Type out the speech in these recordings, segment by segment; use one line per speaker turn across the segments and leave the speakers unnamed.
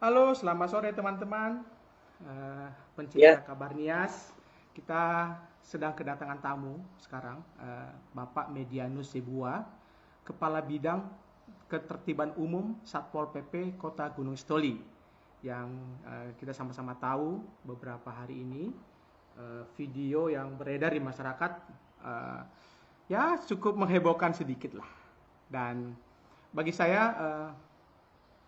Halo, selamat sore teman-teman. Pencinta
Ya,
kabar Nias. Kita sedang kedatangan tamu sekarang, Bapak Medianus Sibua, Kepala Bidang Ketertiban Umum Satpol PP Kota Gunung Sitoli, yang kita sama-sama tahu beberapa hari ini video yang beredar di masyarakat eh, ya cukup menghebohkan sedikit lah. Dan bagi saya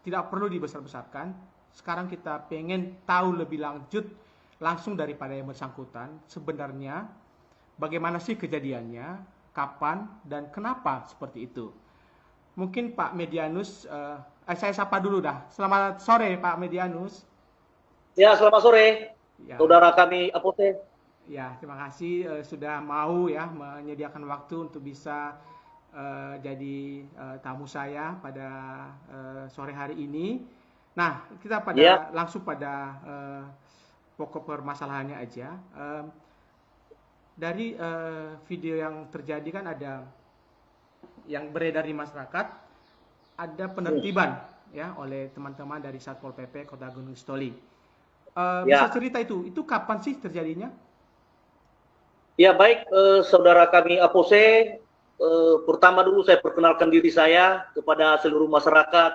tidak perlu dibesar-besarkan. Sekarang kita pengen tahu lebih lanjut langsung daripada yang bersangkutan sebenarnya bagaimana sih kejadiannya, kapan dan kenapa seperti itu. Mungkin Pak Medianus, saya sapa dulu dah. Selamat sore Pak Medianus.
ya, selamat sore,
Ya,
saudara kami Apote.
ya terima kasih sudah mau ya menyediakan waktu untuk bisa jadi tamu saya pada sore hari ini. Nah, kita
Ya,
langsung pada pokok permasalahannya aja. Dari video yang terjadi kan ada yang beredar di masyarakat, ada penertiban ya oleh teman-teman dari Satpol PP Kota Gunung Sitoli. Bisa
ya,
cerita itu kapan sih terjadinya?
ya baik, saudara kami Apose. Pertama dulu saya perkenalkan diri saya kepada seluruh masyarakat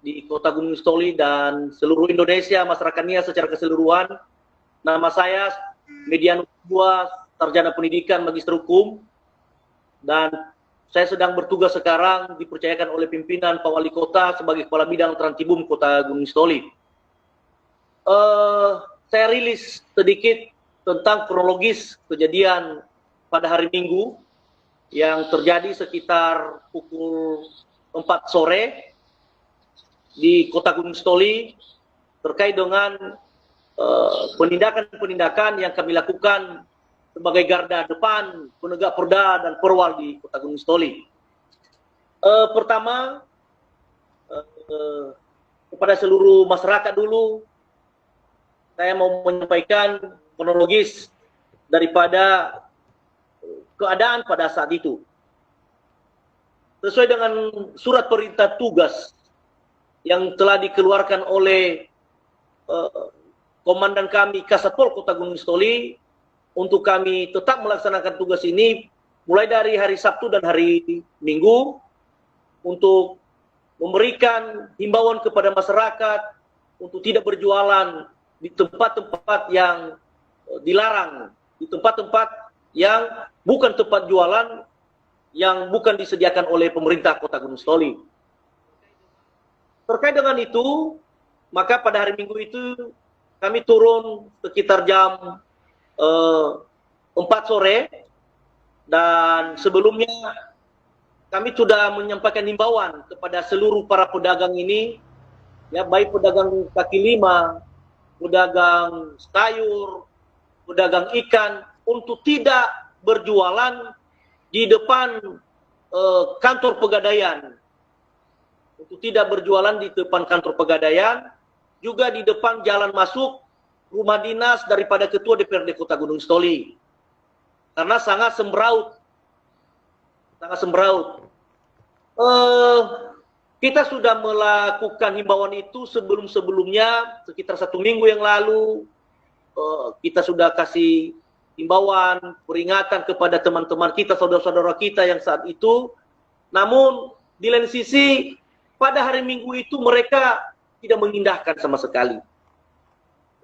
di Kota Gunung Sitoli dan seluruh Indonesia, masyarakatnya secara keseluruhan. Nama saya Medianus Sibua, Sarjana Pendidikan Magister Hukum, dan saya sedang bertugas sekarang dipercayakan oleh pimpinan Pak Wali Kota sebagai Kepala Bidang Trantibum Kota Gunung Sitoli. Saya rilis sedikit tentang kronologis kejadian pada hari Minggu yang terjadi sekitar pukul 4 sore di Kota Gunung Sitoli terkait dengan penindakan-penindakan yang kami lakukan sebagai garda depan penegak perda dan perwal di Kota Gunung Sitoli. Pertama, kepada seluruh masyarakat dulu, saya mau menyampaikan kronologis daripada keadaan pada saat itu. Sesuai dengan surat perintah tugas yang telah dikeluarkan oleh komandan kami Kasatpol Kota Gunung Sitoli untuk kami tetap melaksanakan tugas ini mulai dari hari Sabtu dan hari Minggu untuk memberikan himbauan kepada masyarakat untuk tidak berjualan di tempat-tempat yang dilarang, di tempat-tempat yang bukan tempat jualan, yang bukan disediakan oleh pemerintah Kota Gunung Sitoli. Terkait dengan itu, maka pada hari Minggu itu kami turun sekitar jam 4 sore, dan sebelumnya kami sudah menyampaikan himbauan kepada seluruh para pedagang ini, ya baik pedagang kaki lima, pedagang sayur, pedagang ikan, untuk tidak berjualan di depan kantor pegadaian. Untuk tidak berjualan di depan kantor pegadaian, juga di depan jalan masuk rumah dinas daripada Ketua DPRD Kota Gunung Sitoli. Karena sangat sembraut. Sangat sembraut. Kita sudah melakukan himbauan itu sebelum-sebelumnya, sekitar 1 minggu yang lalu. Kita sudah kasih himbauan, peringatan kepada teman-teman kita, saudara-saudara kita yang saat itu. Namun, di lain sisi, pada hari Minggu itu mereka tidak mengindahkan sama sekali.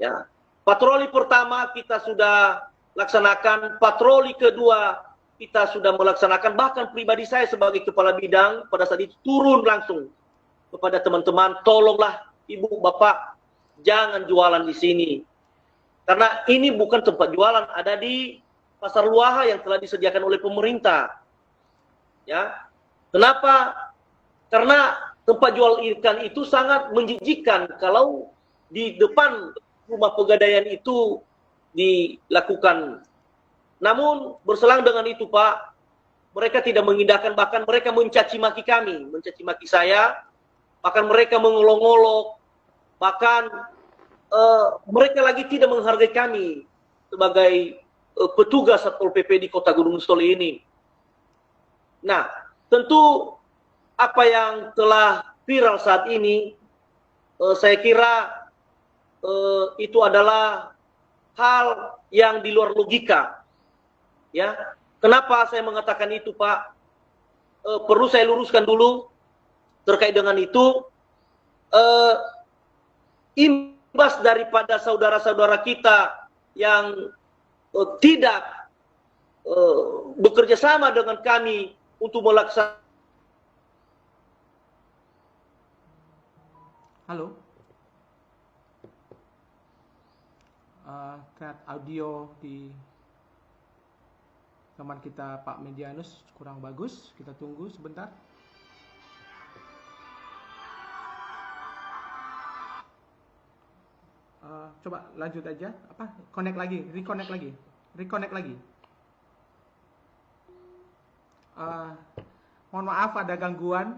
Ya. Patroli pertama kita sudah laksanakan, patroli kedua kita sudah melaksanakan, bahkan pribadi saya sebagai kepala bidang pada saat itu turun langsung kepada teman-teman, tolonglah ibu bapak jangan jualan di sini, karena ini bukan tempat jualan, ada di pasar Luaha yang telah disediakan oleh pemerintah. Ya, kenapa? Karena tempat jual ikan itu sangat menjijikkan kalau di depan rumah pegadaian itu dilakukan. Namun berselang dengan itu Pak, mereka tidak mengindahkan, bahkan mereka mencaci maki kami, mencaci maki saya, bahkan mereka mengolok-olok, bahkan mereka lagi tidak menghargai kami sebagai petugas Satpol PP di Kota Gunung Sitoli ini. Nah, tentu apa yang telah viral saat ini saya kira itu adalah hal yang di luar logika. Ya, kenapa saya mengatakan itu, Pak? Perlu saya luruskan dulu terkait dengan itu. Imbas daripada saudara-saudara kita yang tidak bekerja sama dengan kami untuk melaksanakan.
Halo. Terlihat audio di teman kita Pak Medianus kurang bagus. Kita tunggu sebentar. Coba lanjut aja. Reconnect lagi. Mohon maaf ada gangguan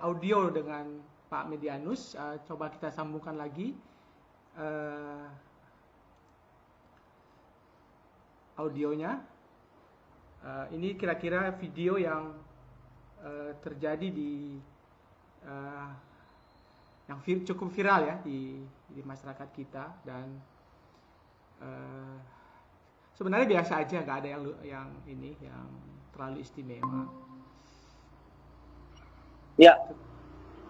audio dengan Pak Medianus. Coba kita sambungkan lagi audionya. Ini kira-kira video yang terjadi di yang cukup viral ya di masyarakat kita, dan sebenarnya biasa aja, nggak ada yang terlalu istimewa.
Ya.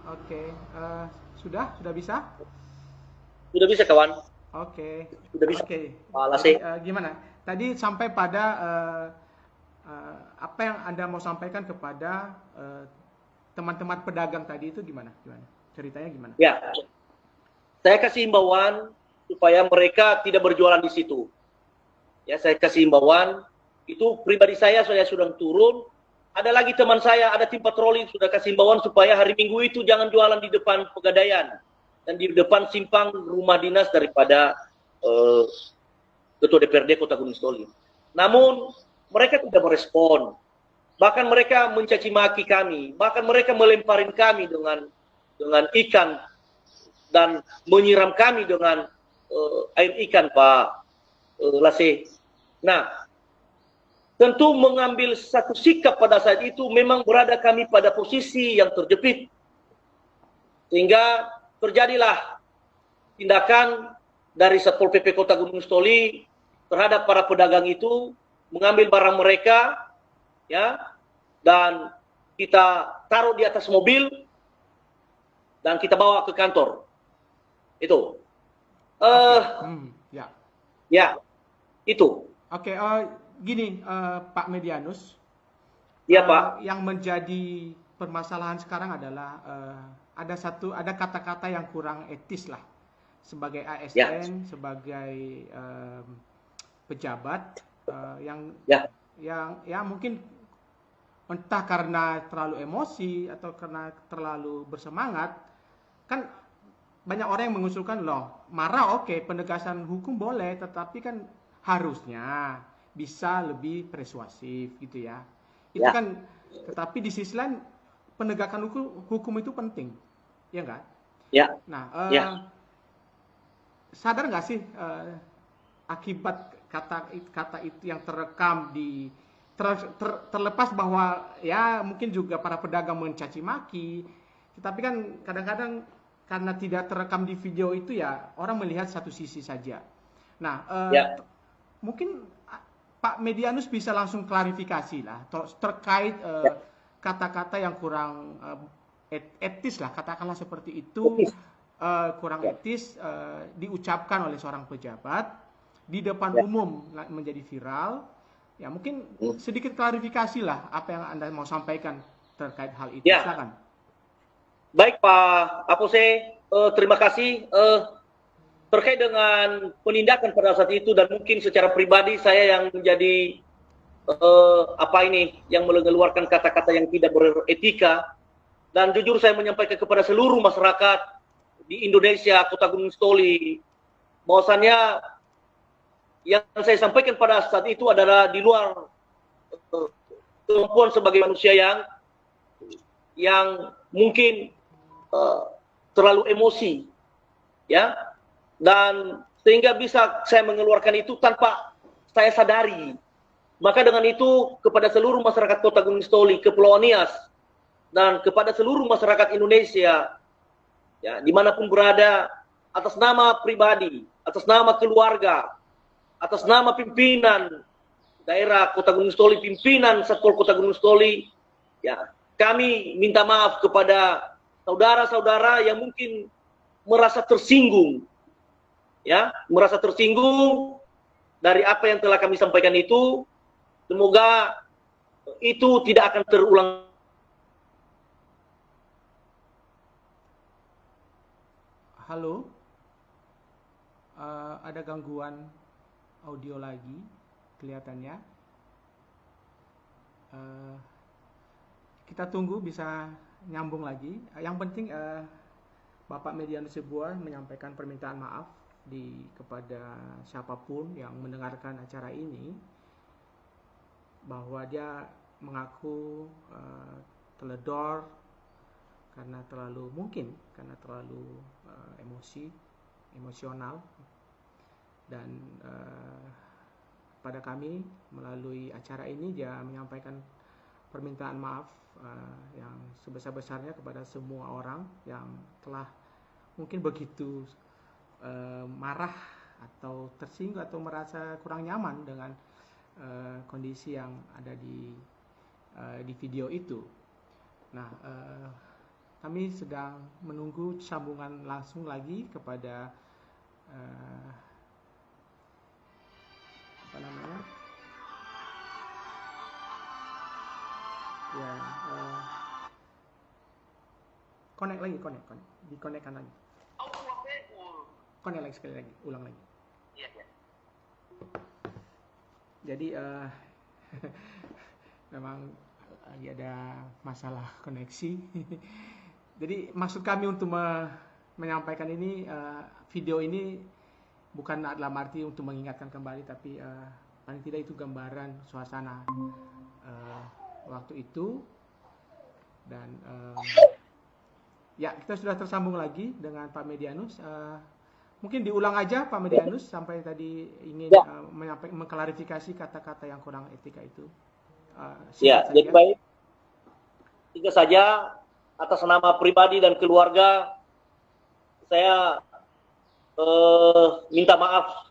Oke, sudah bisa?
Sudah bisa, kawan.
Oke.
Sudah bisa.
Oke.
Jadi,
gimana? Tadi sampai pada apa yang Anda mau sampaikan kepada teman-teman pedagang tadi itu gimana? Ceritanya gimana?
Ya. Saya kasih himbauan supaya mereka tidak berjualan di situ. Ya, saya kasih himbauan. Itu pribadi saya sudah turun. Ada lagi teman saya, ada tim patroli sudah kasih himbauan supaya hari Minggu itu jangan jualan di depan Pegadaian dan di depan simpang rumah dinas daripada Ketua DPRD Kota Gunung Sitoli. Namun mereka tidak merespon. Bahkan mereka mencaci maki kami, bahkan mereka melemparin kami dengan ikan dan menyiram kami dengan air ikan, Pak Lase. Nah, tentu mengambil satu sikap pada saat itu memang berada kami pada posisi yang terjepit. Sehingga terjadilah tindakan dari Satpol PP Kota Gunung Sitoli terhadap para pedagang itu, mengambil barang mereka, ya, dan kita taruh di atas mobil dan kita bawa ke kantor. Itu. Ya, itu.
Oke, gini Pak Medianus.
Iya, Pak.
Yang menjadi permasalahan sekarang adalah ada kata-kata yang kurang etis lah sebagai ASN, sebagai pejabat yang mungkin entah karena terlalu emosi atau karena terlalu bersemangat, kan banyak orang yang mengusulkan, loh, marah oke, penegasan hukum boleh, tetapi kan harusnya bisa lebih persuasif gitu ya. Itu kan, tetapi di sisi lain penegakan hukum itu penting, ya enggak?
Ya.
Nah, sadar nggak sih akibat kata itu yang terekam terlepas bahwa ya mungkin juga para pedagang mencaci maki, tetapi kan kadang-kadang karena tidak terekam di video itu ya orang melihat satu sisi saja. Nah, mungkin Pak Medianus bisa langsung klarifikasi lah terkait kata-kata yang kurang etis lah, katakanlah seperti itu, kurang etis diucapkan oleh seorang pejabat di depan umum menjadi viral. Ya mungkin sedikit klarifikasi lah apa yang Anda mau sampaikan terkait hal itu. Silakan.
Baik, Pak Apose, terima kasih. Terkait dengan penindakan pada saat itu, dan mungkin secara pribadi saya yang menjadi yang mengeluarkan kata-kata yang tidak beretika, dan jujur saya menyampaikan kepada seluruh masyarakat di Indonesia, Kota Gunung Sitoli, bahwasannya yang saya sampaikan pada saat itu adalah di luar kemampuan sebagai manusia yang mungkin terlalu emosi, ya, dan sehingga bisa saya mengeluarkan itu tanpa saya sadari. Maka dengan itu kepada seluruh masyarakat Kota Gunung Sitoli, Kepulauan Nias, dan kepada seluruh masyarakat Indonesia, ya, dimanapun berada, atas nama pribadi, atas nama keluarga, atas nama pimpinan daerah Kota Gunung Stoli, pimpinan Satpol Kota Gunung Stoli, ya, kami minta maaf kepada saudara-saudara yang mungkin merasa tersinggung, ya, merasa tersinggung dari apa yang telah kami sampaikan itu. Semoga itu tidak akan terulang.
Halo, ada gangguan audio lagi kelihatannya. Kita tunggu bisa nyambung lagi. Yang penting Bapak Medianus Zebua menyampaikan permintaan maaf kepada siapapun yang mendengarkan acara ini, bahwa dia mengaku teledor karena terlalu emosional, dan pada kami melalui acara ini dia menyampaikan permintaan maaf yang sebesar-besarnya kepada semua orang yang telah mungkin begitu marah atau tersinggung atau merasa kurang nyaman dengan kondisi yang ada di video itu. Nah, kami sedang menunggu sambungan langsung lagi kepada apa namanya? Ya, dikonekkan lagi. Connect lagi sekali lagi, ulang lagi. Jadi memang lagi ada masalah koneksi. Jadi maksud kami untuk menyampaikan ini, video ini bukan dalam arti untuk mengingatkan kembali, tapi paling tidak itu gambaran suasana waktu itu. Dan ya, kita sudah tersambung lagi dengan Pak Medianus. Mungkin diulang aja Pak Medianus sampai tadi ingin mengklarifikasi kata-kata yang kurang etika itu.
Ya, jadi baik. Tiga saja, atas nama pribadi dan keluarga, saya minta maaf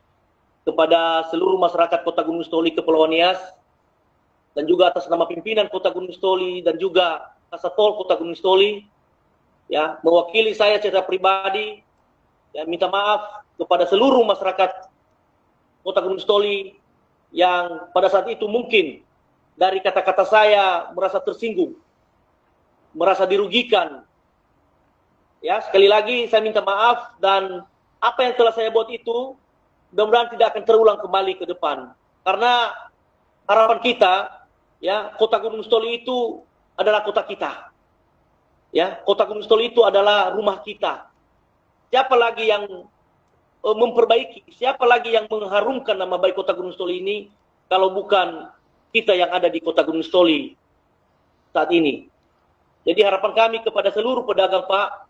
kepada seluruh masyarakat Kota Gunung Stoli Kepulauan Nias, dan juga atas nama pimpinan Kota Gunung Stoli dan juga Kasatpol Kota Gunung Stoli, ya, mewakili saya secara pribadi, ya, minta maaf kepada seluruh masyarakat Kota Gunung Stoli yang pada saat itu mungkin dari kata-kata saya merasa tersinggung, merasa dirugikan. Ya, sekali lagi saya minta maaf, dan apa yang telah saya buat itu mudah-mudahan tidak akan terulang kembali ke depan. Karena harapan kita, ya, Kota Gunung Stoli itu adalah kota kita. Ya, Kota Gunung Stoli itu adalah rumah kita. Siapa lagi yang memperbaiki, siapa lagi yang mengharumkan nama baik Kota Gunung Stoli ini kalau bukan kita yang ada di Kota Gunung Stoli saat ini. Jadi harapan kami kepada seluruh pedagang, Pak,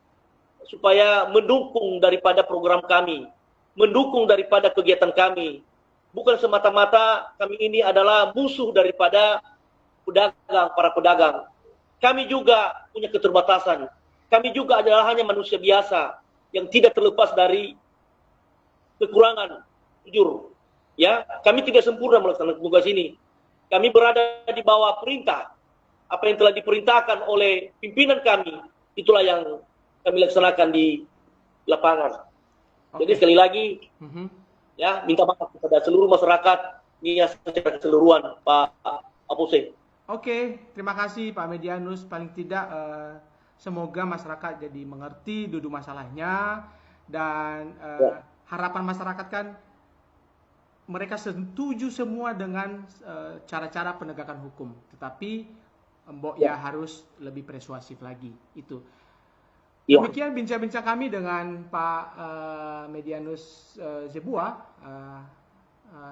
supaya mendukung daripada program kami, mendukung daripada kegiatan kami. Bukan semata-mata kami ini adalah musuh daripada pedagang, para pedagang. Kami juga punya keterbatasan. Kami juga adalah hanya manusia biasa yang tidak terlepas dari kekurangan, jujur. Ya, kami tidak sempurna melaksanakan tugas ini. Kami berada di bawah perintah. Apa yang telah diperintahkan oleh pimpinan kami, itulah yang kami laksanakan di lapangan. Jadi sekali lagi, ya, minta maaf kepada seluruh masyarakat Nias secara keseluruhan, Pak Apose.
Oke, terima kasih Pak Medianus. Paling tidak semoga masyarakat jadi mengerti duduk masalahnya, dan harapan masyarakat kan mereka setuju semua dengan cara-cara penegakan hukum, tetapi ya harus lebih persuasif lagi itu. Demikian bincang-bincang kami dengan Pak Medianus Zebua.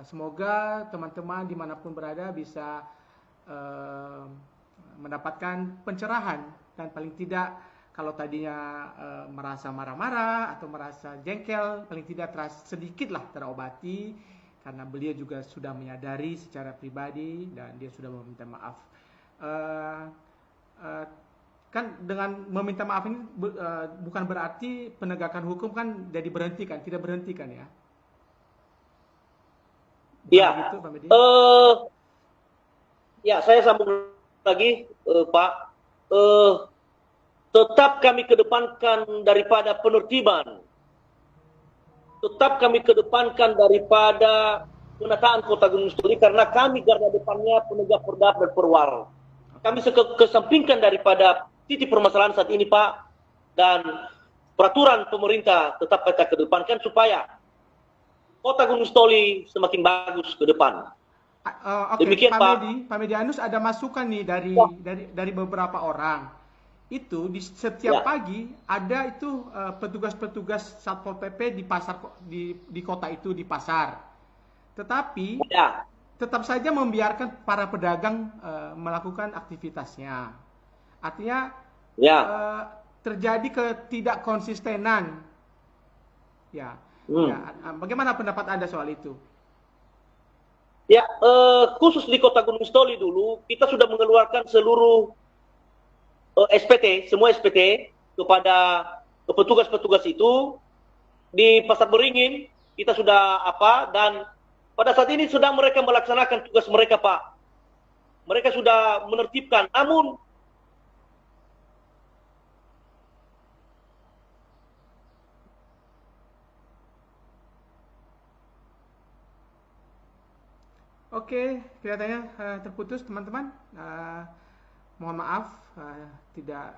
Semoga teman-teman dimanapun berada bisa mendapatkan pencerahan, dan paling tidak kalau tadinya merasa marah-marah atau merasa jengkel, paling tidak sedikitlah terobati, karena beliau juga sudah menyadari secara pribadi dan dia sudah meminta maaf. Kan dengan meminta maaf ini bukan berarti penegakan hukum kan jadi berhentikan, tidak berhentikan ya. Bukan
Ya,
begitu, Pak Medi?
ya saya sambung lagi, Pak. Tetap kami kedepankan daripada penertiban, tetap kami kedepankan daripada penataan Kota Gunung Sitoli, karena kami garda depannya penegak perda dan perwal. Kami kesampingkan daripada titik permasalahan saat ini, Pak, dan peraturan pemerintah tetap kita kedepankan supaya Kota Gunung Sitoli semakin bagus ke depan.
Oke,
Demikian, Pak.
Pak Medianus ada masukan nih dari beberapa orang. Itu di setiap
Ya.
pagi ada itu petugas-petugas Satpol PP di pasar di kota itu di pasar. Tetapi
Ya.
tetap saja membiarkan para pedagang melakukan aktivitasnya. Artinya
Ya.
terjadi ketidakkonsistenan. Ya. Ya. Bagaimana pendapat Anda soal itu?
Ya, khusus di Kota Gunung Sitoli dulu kita sudah mengeluarkan seluruh SPT, semua SPT kepada petugas-petugas itu di Pasar Beringin. Kita sudah dan pada saat ini sedang mereka melaksanakan tugas mereka, Pak. Mereka sudah menertibkan, namun
Oke, kelihatannya terputus teman-teman. Mohon maaf, tidak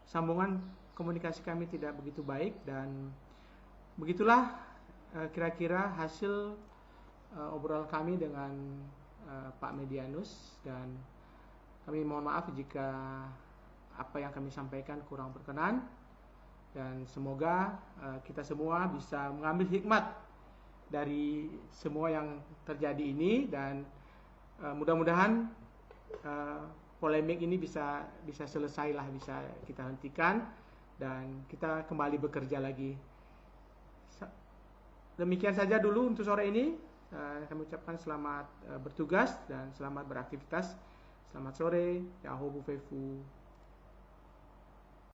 sambungan komunikasi kami tidak begitu baik, dan begitulah kira-kira hasil obrolan kami dengan Pak Medianus, dan kami mohon maaf jika apa yang kami sampaikan kurang berkenan, dan semoga kita semua bisa mengambil hikmat dari semua yang terjadi ini, dan mudah-mudahan polemik ini bisa selesai lah, bisa kita hentikan dan kita kembali bekerja lagi. Demikian saja dulu untuk sore ini. Kami ucapkan selamat bertugas dan selamat beraktivitas. Selamat sore. Yaho Bu Fefu.